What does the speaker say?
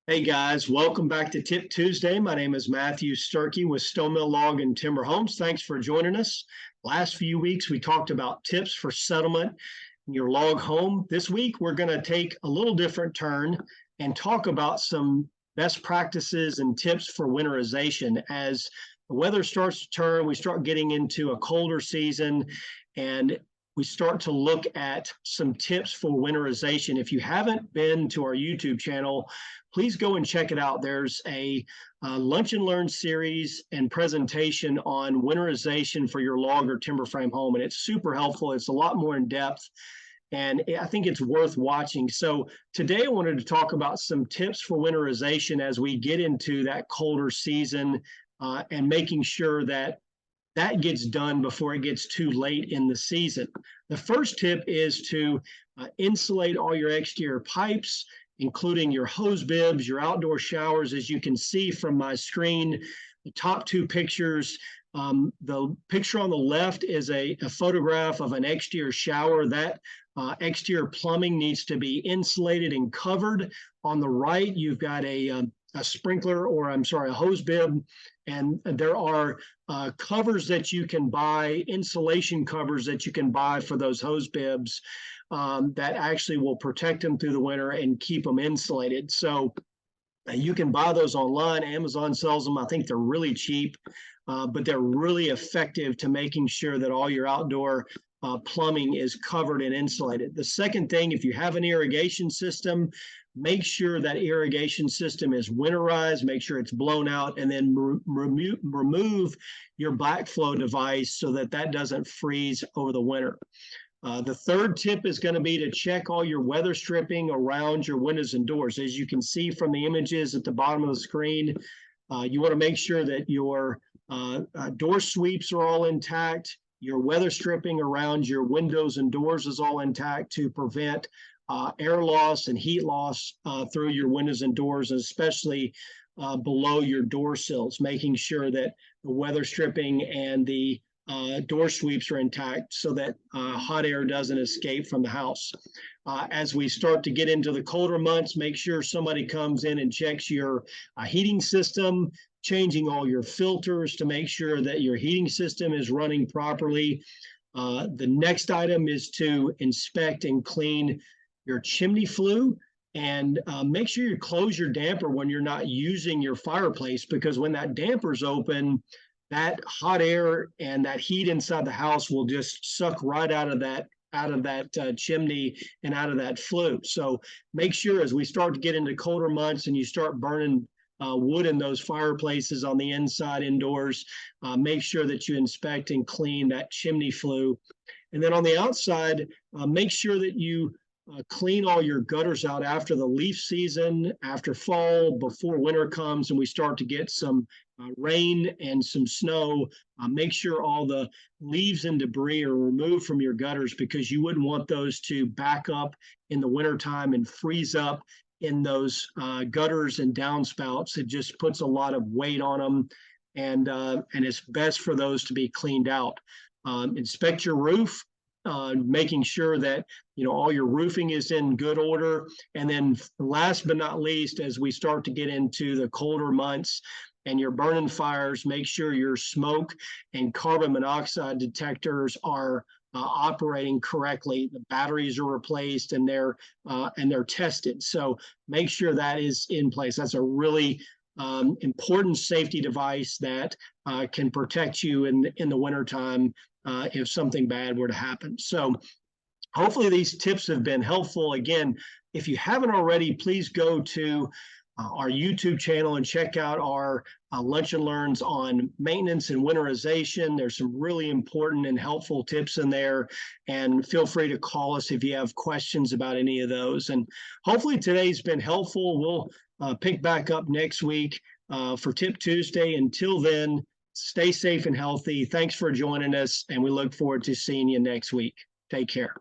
Hey guys, welcome back to Tip Tuesday. My name is Matthew Sturkey with Stone Mill Log and Timber Homes. Thanks for joining us. Last few weeks we talked about tips for settlement in your log home. This week we're going to take a little different turn and talk about some best practices and tips for winterization. As the weather starts to turn, we start getting into a colder season and we start to look at some tips for winterization. If you haven't been to our YouTube channel, please go and check it out. There's a lunch and learn series and presentation on winterization for your log or timber frame home, and it's super helpful. It's a lot more in depth, and I think it's worth watching. So today I wanted to talk about some tips for winterization as we get into that colder season and making sure that that gets done before it gets too late in the season. The first tip is to insulate all your exterior pipes, including your hose bibs, your outdoor showers. As you can see from my screen, the top two pictures, the picture on the left is a photograph of an exterior shower. That exterior plumbing needs to be insulated and covered. On the right, you've got a sprinkler, or I'm sorry, a hose bib, and there are covers that you can buy, insulation covers that you can buy for those hose bibs that actually will protect them through the winter and keep them insulated. So you can buy those online. Amazon sells them. I think they're really cheap, but they're really effective to making sure that all your outdoor plumbing is covered and insulated. The second thing, if you have an irrigation system, make sure that irrigation system is winterized, make sure it's blown out, and then remove your backflow device so that that doesn't freeze over the winter. The third tip is going to be to check all your weather stripping around your windows and doors. As you can see from the images at the bottom of the screen, you want to make sure that your door sweeps are all intact, your weather stripping around your windows and doors is all intact to prevent air loss and heat loss through your windows and doors, and especially below your door sills, making sure that the weather stripping and the door sweeps are intact so that hot air doesn't escape from the house. As we start to get into the colder months, make sure somebody comes in and checks your heating system, changing all your filters to make sure that your heating system is running properly. The next item is to inspect and clean your chimney flue, and make sure you close your damper when you're not using your fireplace, because when that damper's open, that hot air and that heat inside the house will just suck right out of that chimney and out of that flue. So make sure as we start to get into colder months and you start burning wood in those fireplaces on the inside indoors, make sure that you inspect and clean that chimney flue. And then on the outside, make sure that you clean all your gutters out after the leaf season, after fall, before winter comes and we start to get some rain and some snow. Make sure all the leaves and debris are removed from your gutters, because you wouldn't want those to back up in the wintertime and freeze up in those gutters and downspouts. It just puts a lot of weight on them, and it's best for those to be cleaned out. Inspect your roof, making sure that all your roofing is in good order. And then last but not least, as we start to get into the colder months and you're burning fires, make sure your smoke and carbon monoxide detectors are operating correctly. The batteries are replaced and they're tested. So make sure that is in place. That's a really important safety device that can protect you in the wintertime if something bad were to happen. So hopefully these tips have been helpful. Again, if you haven't already, please go to our YouTube channel and check out our lunch and learns on maintenance and winterization. There's some really important and helpful tips in there, and feel free to call us if you have questions about any of those. And hopefully today's been helpful. We'll pick back up next week for Tip Tuesday. Until then, stay safe and healthy. Thanks for joining us, and we look forward to seeing you next week. Take care.